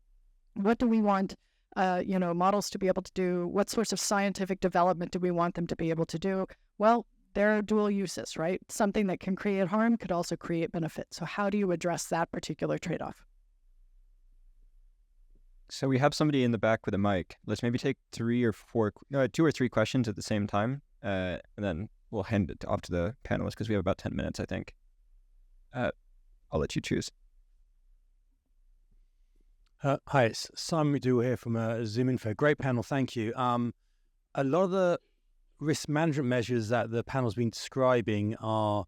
what do we want, models to be able to do, what sorts of scientific development do we want them to be able to do? Well, there are dual uses, right? Something that can create harm could also create benefit. So how do you address that particular trade-off? So we have somebody in the back with a mic. Let's maybe take 2 or 3 questions at the same time, and then we'll hand it off to the panelists because we have about 10 minutes, I think. I'll let you choose. Hi, it's Simon McDougall here from Zoom Info. Great panel, thank you. A lot of the risk management measures that the panel's been describing are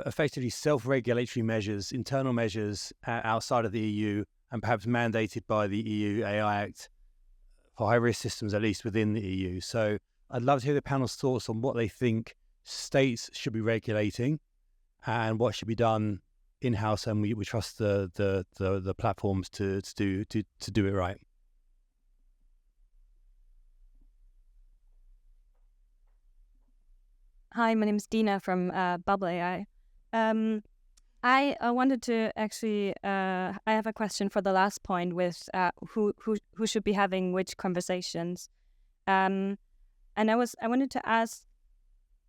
effectively self-regulatory measures, internal measures outside of the EU, and perhaps mandated by the EU AI Act for high-risk systems, at least within the EU. So I'd love to hear the panel's thoughts on what they think states should be regulating and what should be done in-house, and we trust the platforms to do it right. Hi, my name is Dina from Bubble AI. I wanted to actually, I have a question for the last point with who should be having which conversations. And I wanted to ask,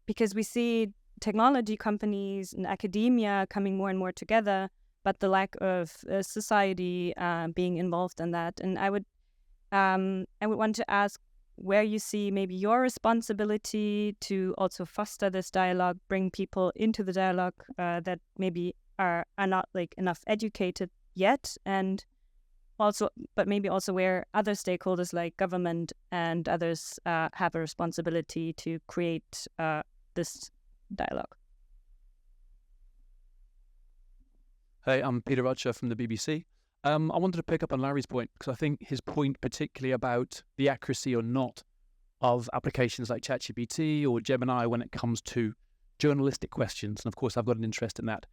because we see technology companies and academia coming more and more together, but the lack of society being involved in that. And I would want to ask where you see maybe your responsibility to also foster this dialogue, bring people into the dialogue that maybe are not like enough educated yet, and also, but maybe also where other stakeholders like government and others have a responsibility to create this dialogue. Hey, I'm Peter Roger from the BBC. I wanted to pick up on Larry's point, because I think his point particularly about the accuracy or not of applications like ChatGPT or Gemini when it comes to journalistic questions. And of course, I've got an interest in that.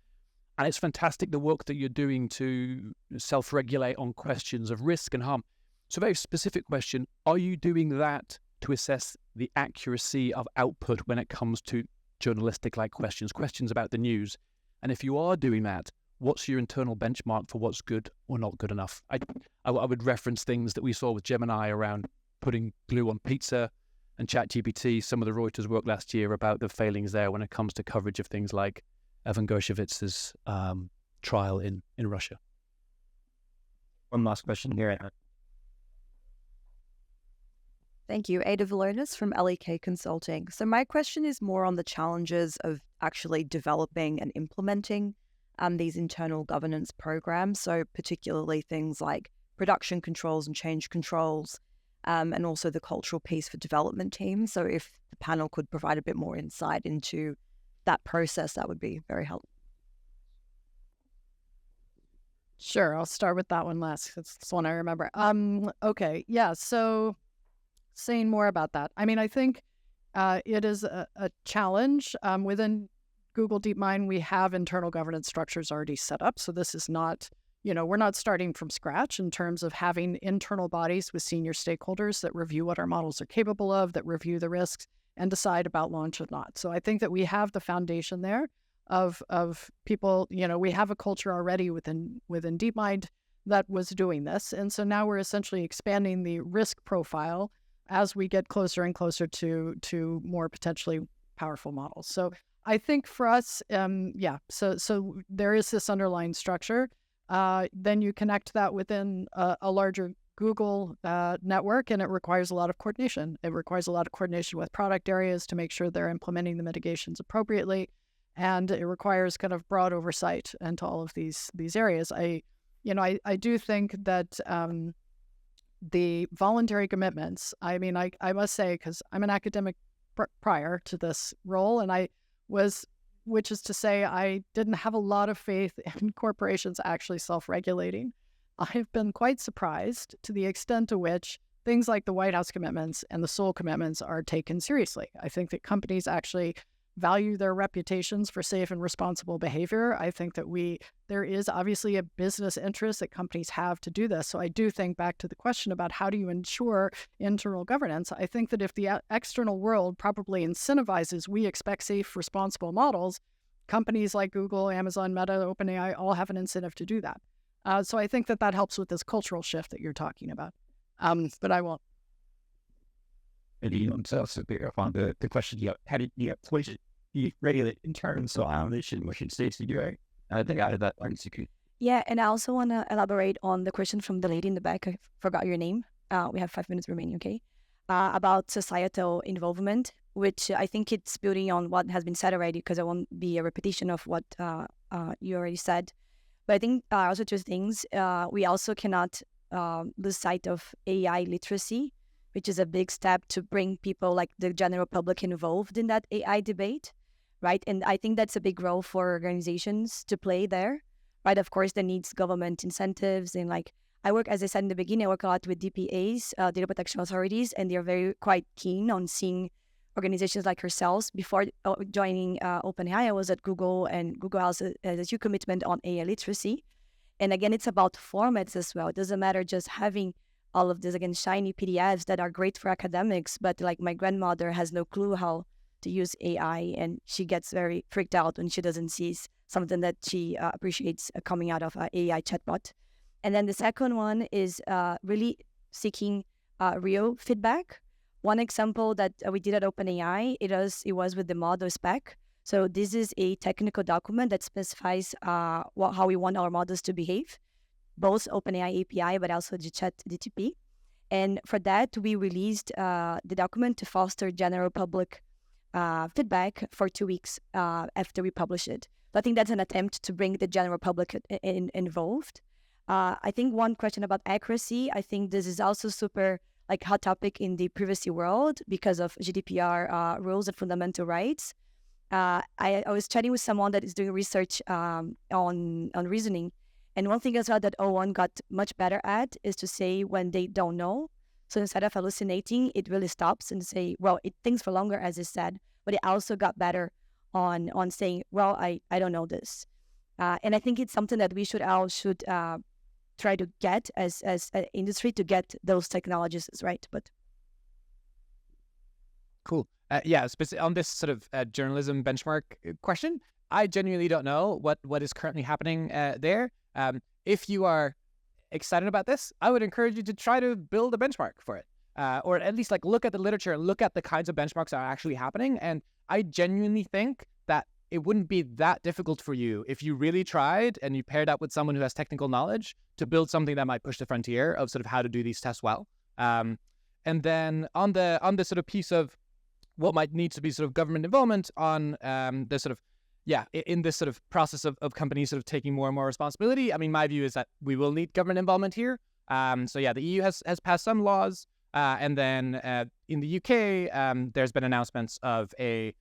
And it's fantastic the work that you're doing to self-regulate on questions of risk and harm. So a very specific question, are you doing that to assess the accuracy of output when it comes to journalistic-like questions about the news? And if you are doing that, what's your internal benchmark for what's good or not good enough? I would reference things that we saw with Gemini around putting glue on pizza, and ChatGPT, some of the Reuters work last year about the failings there when it comes to coverage of things like Evan Gershowitz's trial in Russia. One last question here. Thank you. Ada Valonis from LEK Consulting. So my question is more on the challenges of actually developing and implementing these internal governance programs. So particularly things like production controls and change controls, and also the cultural piece for development teams. So if the panel could provide a bit more insight into that process, that would be very helpful. Sure, I'll start with that one last. That's the one I remember. Okay, yeah, so saying more about that. I mean, I think it is a challenge. Within Google DeepMind, we have internal governance structures already set up. So this is not, we're not starting from scratch in terms of having internal bodies with senior stakeholders that review what our models are capable of, that review the risks, and decide about launch or not. So I think that we have the foundation there of people, we have a culture already within DeepMind that was doing this. And so now we're essentially expanding the risk profile as we get closer and closer to more potentially powerful models. So I think for us, so there is this underlying structure. Then you connect that within a larger Google network, and it requires a lot of coordination. It requires a lot of coordination with product areas to make sure they're implementing the mitigations appropriately. And it requires kind of broad oversight into all of these areas. I do think that the voluntary commitments, I mean, I must say, because I'm an academic prior to this role, and which is to say I didn't have a lot of faith in corporations actually self-regulating. I've been quite surprised to the extent to which things like the White House commitments and the Seoul commitments are taken seriously. I think that companies actually value their reputations for safe and responsible behavior. I think that there is obviously a business interest that companies have to do this. So I do think back to the question about how do you ensure internal governance, I think that if the external world probably incentivizes, we expect safe, responsible models, companies like Google, Amazon, Meta, OpenAI all have an incentive to do that. So I think that helps with this cultural shift that you're talking about. But I won't. Themselves to pick up on the question, how did you regulate in terms of how they should states to do? I think out of that execute. Yeah, and I also want to elaborate on the question from the lady in the back. I forgot your name. We have 5 minutes remaining, okay? About societal involvement, which I think it's building on what has been said already, because I won't be a repetition of what you already said. But I think also 2 things. We also cannot lose sight of AI literacy, which is a big step to bring people like the general public involved in that AI debate, right? And I think that's a big role for organizations to play there, right? Of course, there needs government incentives and like I work, as I said in the beginning, I work a lot with DPAs, data protection authorities, and they're very quite keen on seeing organizations like yourselves. Before joining OpenAI, I was at Google, and Google has a huge commitment on AI literacy. And again, it's about formats as well. It doesn't matter just having all of this, again, shiny PDFs that are great for academics, but like my grandmother has no clue how to use AI, and she gets very freaked out when she doesn't see something that she appreciates coming out of an AI chatbot. And then the second one is really seeking real feedback. One example that we did at OpenAI, it was with the model spec. So this is a technical document that specifies how we want our models to behave, both OpenAI API, but also the ChatGPT. And for that, we released the document to foster general public feedback for 2 weeks after we publish it. So I think that's an attempt to bring the general public involved. I think one question about accuracy, I think this is also super hot topic in the privacy world because of GDPR rules and fundamental rights. I was chatting with someone that is doing research on reasoning. And one thing as well that O1 got much better at is to say when they don't know. So instead of hallucinating, it really stops and say, well, it thinks for longer, as it said, but it also got better on saying, well, I don't know this. And I think it's something that we should try to get as an industry to get those technologies right. But cool. On this sort of journalism benchmark question, I genuinely don't know what is currently happening there. If you are excited about this, I would encourage you to try to build a benchmark for it, or at least look at the literature, look at the kinds of benchmarks that are actually happening. And I genuinely think that it wouldn't be that difficult for you if you really tried and you paired up with someone who has technical knowledge to build something that might push the frontier of sort of how to do these tests well. And then on the sort of piece of what might need to be sort of government involvement on the sort of in this sort of process of companies sort of taking more and more responsibility. I mean, my view is that we will need government involvement here. The EU has passed some laws, and then in the UK, there's been announcements of a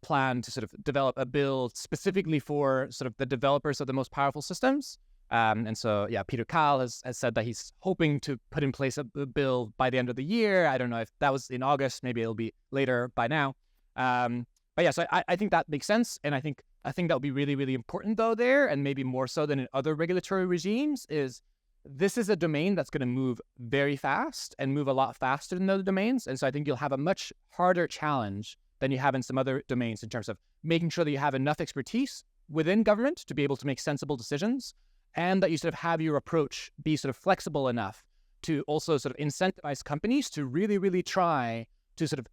plan to sort of develop a bill specifically for sort of the developers of the most powerful systems. Peter Kahl has said that he's hoping to put in place a bill by the end of the year. I don't know if that was in August. Maybe it'll be later by now. So I think that makes sense. And I think that would be really, really important, though, there, and maybe more so than in other regulatory regimes, is this is a domain that's going to move very fast and move a lot faster than other domains. And so I think you'll have a much harder challenge than you have in some other domains in terms of making sure that you have enough expertise within government to be able to make sensible decisions, and that you sort of have your approach be sort of flexible enough to also sort of incentivize companies to really, really try to sort of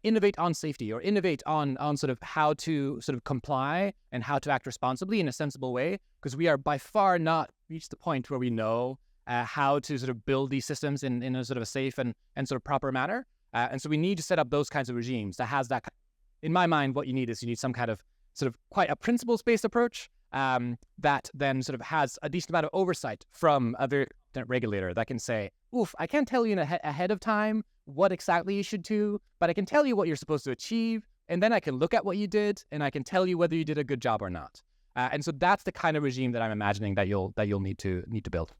innovate on safety or innovate on sort of how to sort of comply and how to act responsibly in a sensible way, because we are by far not reached the point where we know how to sort of build these systems in a sort of a safe and sort of proper manner. And so we need to set up those kinds of regimes that has that. In my mind, what you need some kind of sort of quite a principles-based approach that then sort of has a decent amount of oversight from a very competent regulator that can say, oof, I can't tell you ahead of time what exactly you should do, but I can tell you what you're supposed to achieve, and then I can look at what you did, and I can tell you whether you did a good job or not. And so that's the kind of regime that I'm imagining that you'll need to build.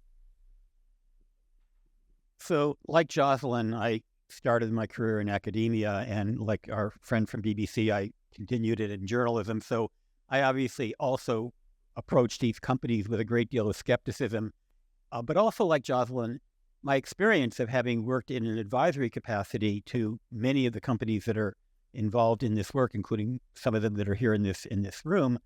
So, like Joslyn, I started my career in academia, and like our friend from BBC, I continued it in journalism. So I obviously also approached these companies with a great deal of skepticism. But also, like Joslyn, my experience of having worked in an advisory capacity to many of the companies that are involved in this work, including some of them that are here in this room,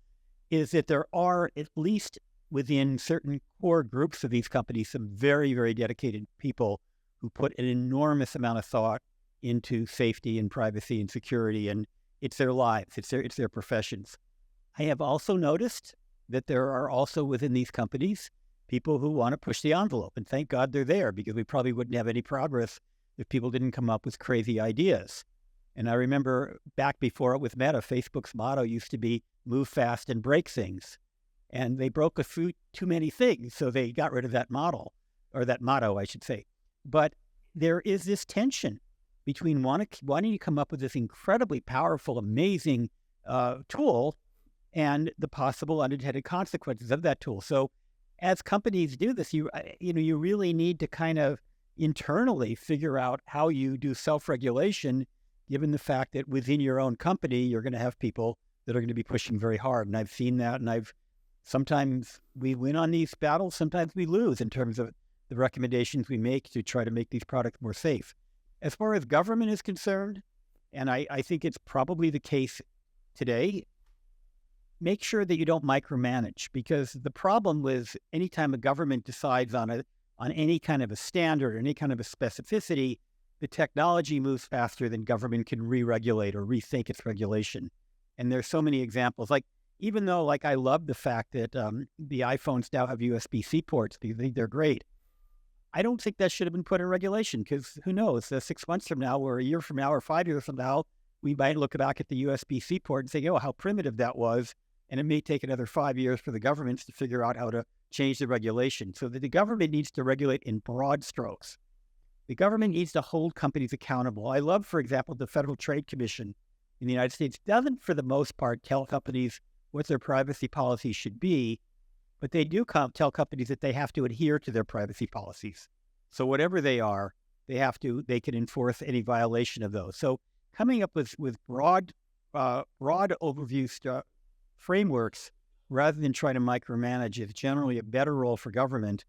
is that there are, at least within certain core groups of these companies, some very, very dedicated people who put an enormous amount of thought into safety and privacy and security, and it's their lives, it's their professions. I have also noticed that there are also within these companies people who want to push the envelope, and thank God they're there, because we probably wouldn't have any progress if people didn't come up with crazy ideas. And I remember back before it was Meta, Facebook's motto used to be move fast and break things. And they broke a few too many things, so they got rid of that model, or that motto, I should say. But there is this tension between wanting to come up with this incredibly powerful, amazing tool and the possible unintended consequences of that tool. So as companies do this, you really need to kind of internally figure out how you do self-regulation, given the fact that within your own company, you're going to have people that are going to be pushing very hard. And I've seen that, and sometimes we win on these battles, sometimes we lose in terms of the recommendations we make to try to make these products more safe. As far as government is concerned, and I think it's probably the case today, make sure that you don't micromanage, because the problem with any time a government decides on any kind of a standard, any kind of a specificity, the technology moves faster than government can re-regulate or rethink its regulation. And there's so many examples. Like, even though, like, I love the fact that the iPhones now have USB-C ports, I think they're great. I don't think that should have been put in regulation, because who knows, 6 months from now or a year from now or 5 years from now, we might look back at the USB-C port and say, oh, how primitive that was. And it may take another 5 years for the governments to figure out how to change the regulation. So that the government needs to regulate in broad strokes. The government needs to hold companies accountable. I love, for example, the Federal Trade Commission in the United States doesn't, for the most part, tell companies what their privacy policies should be, but they do tell companies that they have to adhere to their privacy policies. So whatever they are, they can enforce any violation of those. So coming up with broad overview frameworks rather than trying to micromanage is generally a better role for government.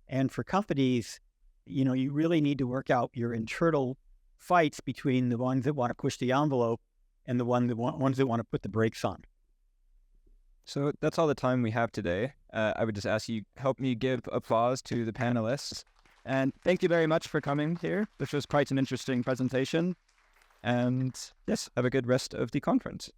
And for companies, you really need to work out your internal fights between the ones that want to push the envelope and the ones that want to put the brakes on. So that's all the time we have today. I would just ask you, help me give applause to the panelists. And thank you very much for coming here. This was quite an interesting presentation. And yes, have a good rest of the conference.